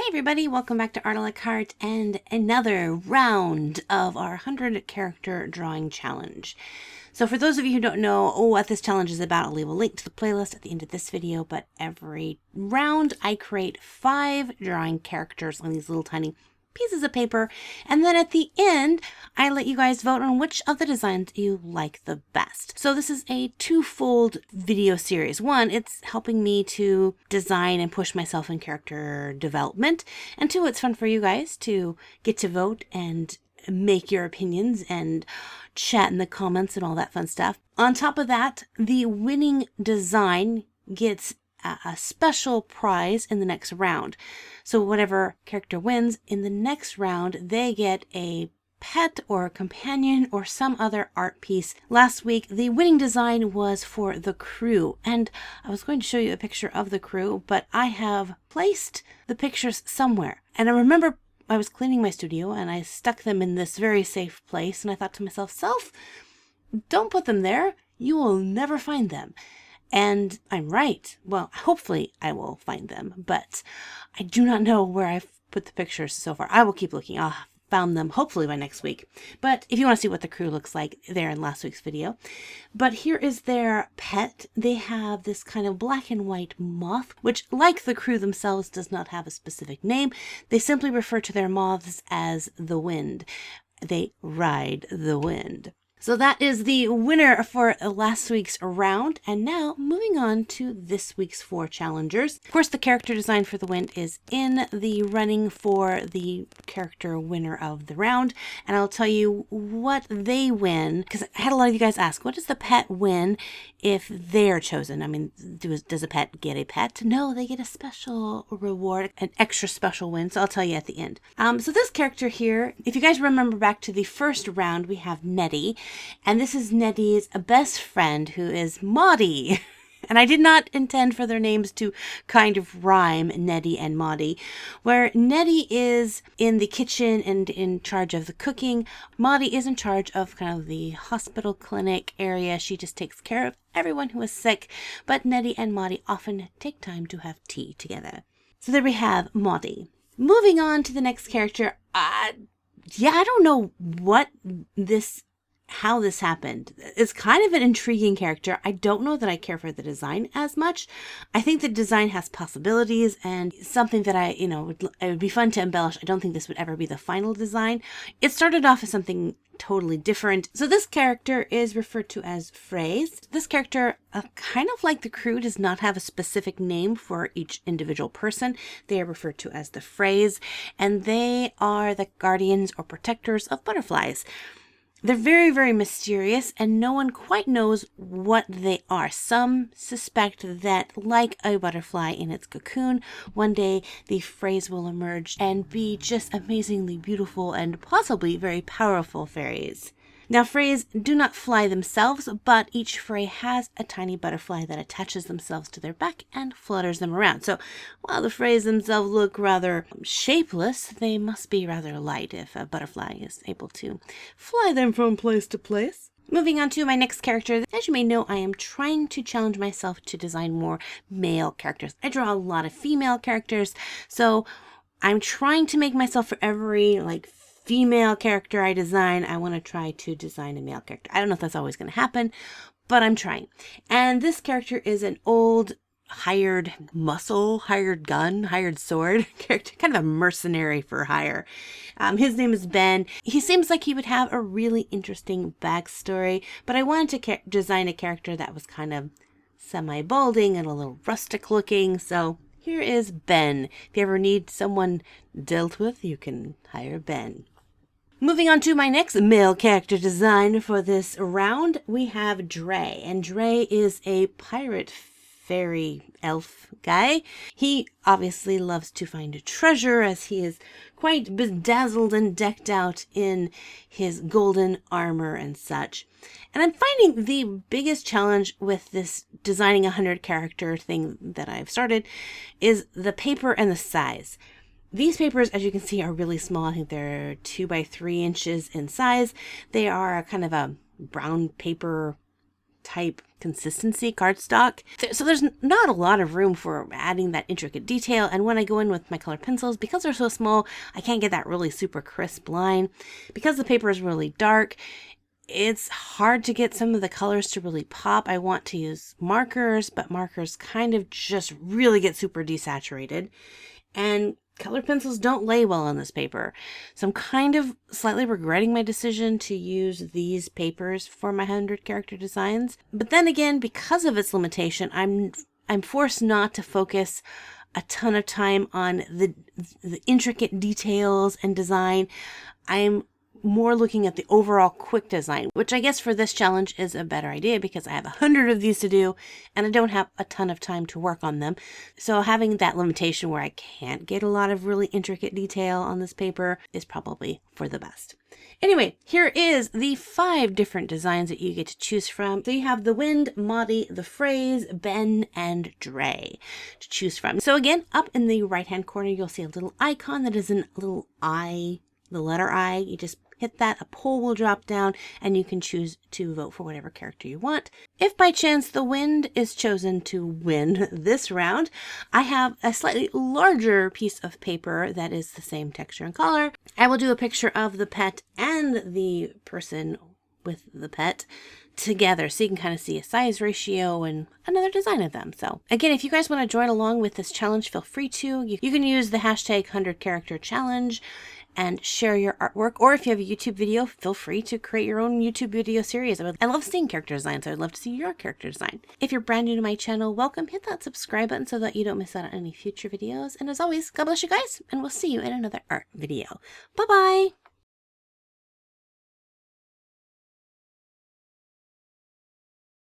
Everybody, welcome back to Art a la Carte and another round of our 100 character drawing challenge. So for those of you who don't know what this challenge is about, I'll leave a link to the playlist at the end of this video, but every round I create 5 drawing characters on these little tiny pieces of paper, and then at the end I let you guys vote on which of the designs you like the best. So this is a twofold video series. One, it's helping me to design and push myself in character development, and two, it's fun for you guys to get to vote and make your opinions and chat in the comments and all that fun stuff. On top of that, the winning design gets a special prize in the next round. So whatever character wins in the next round, they get a pet or a companion or some other art piece. Last week, the winning design was for the crew, and I was going to show you a picture of the crew, but I have placed the pictures somewhere. And I remember I was cleaning my studio and I stuck them in this very safe place, and I thought to myself, don't put them there. You will never find them. And I'm right. Well, hopefully I will find them, but I do not know where I've put the pictures so far. I will keep looking. I'll found them hopefully by next week. But if you want to see what the crew looks like, they're in last week's video. But here is their pet. They have this kind of black and white moth, which, like the crew themselves, does not have a specific name. They simply refer to their moths as the wind. They ride the wind. So that is the winner for last week's round. And now moving on to this week's 4 challengers. Of course, the character design for the wind is in the running for the character winner of the round. And I'll tell you what they win, because I had a lot of you guys ask, what does the pet win if they're chosen? I mean, does a pet get a pet? No, they get a special reward, an extra special win. So I'll tell you at the end. So this character here, if you guys remember back to the first round, we have Mody. And this is Nettie's best friend, who is Mody. And I did not intend for their names to kind of rhyme, Nettie and Mody. Where Nettie is in the kitchen and in charge of the cooking, Mody is in charge of kind of the hospital clinic area. She just takes care of everyone who is sick. But Nettie and Mody often take time to have tea together. So there we have Mody. Moving on to the next character. I don't know how this happened. It's kind of an intriguing character. I don't know that I care for the design as much. I think the design has possibilities and something that it would be fun to embellish. I don't think this would ever be the final design. It started off as something totally different. So this character is referred to as Phrase. This character, kind of like the crew, does not have a specific name for each individual person. They are referred to as the Phrase, and they are the guardians or protectors of butterflies. They're very, very mysterious, and no one quite knows what they are. Some suspect that, like a butterfly in its cocoon, one day the Phrase will emerge and be just amazingly beautiful and possibly very powerful fairies. Now, Phrase do not fly themselves, but each Phrase has a tiny butterfly that attaches themselves to their back and flutters them around. So while the Phrase themselves look rather shapeless, they must be rather light if a butterfly is able to fly them from place to place. Moving on to my next character. As you may know, I am trying to challenge myself to design more male characters. I draw a lot of female characters, so I'm trying to make myself, for every female character I design, I want to try to design a male character. I don't know if that's always going to happen, but I'm trying. And this character is an old hired muscle, hired gun, hired sword character, kind of a mercenary for hire. His name is Ben. He seems like he would have a really interesting backstory, but I wanted to design a character that was kind of semi-balding and a little rustic looking, so here is Ben. If you ever need someone dealt with, you can hire Ben. Moving on to my next male character design for this round, we have Dre. And Dre is a pirate fairy elf guy. He obviously loves to find a treasure, as he is quite bedazzled and decked out in his golden armor and such. And I'm finding the biggest challenge with this designing 100 character thing that I've started is the paper and the size. These papers, as you can see, are really small. I think they're 2 by 3 inches in size. They are kind of a brown paper type consistency cardstock. So there's not a lot of room for adding that intricate detail. And when I go in with my colored pencils, because they're so small, I can't get that really super crisp line. Because the paper is really dark, it's hard to get some of the colors to really pop. I want to use markers, but markers kind of just really get super desaturated. And colored pencils don't lay well on this paper. So I'm kind of slightly regretting my decision to use these papers for my 100 character designs. But then again, because of its limitation, I'm forced not to focus a ton of time on the intricate details and design. I'm more looking at the overall quick design, which I guess for this challenge is a better idea because I have 100 of these to do and I don't have a ton of time to work on them. So having that limitation where I can't get a lot of really intricate detail on this paper is probably for the best. Anyway, here is the 5 different designs that you get to choose from. So you have the Wind, Mody, the Phrase, Ben, and Dre to choose from. So again, up in the right-hand corner, you'll see a little icon that is a little I, the letter I. You just hit that, a poll will drop down, and you can choose to vote for whatever character you want. If by chance the Wind is chosen to win this round, I have a slightly larger piece of paper that is the same texture and color. I will do a picture of the pet and the person with the pet together so you can kind of see a size ratio and another design of them. So again, if you guys want to join along with this challenge, feel free to. You can use the hashtag 100 character challenge and share your artwork, or if you have a YouTube video, feel free to create your own YouTube video series. I love seeing character designs. I'd love to see your character design. If you're brand new to my channel, welcome. Hit that subscribe button so that you don't miss out on any future videos. And as always, God bless you guys, and we'll see you in another art video. Bye-bye.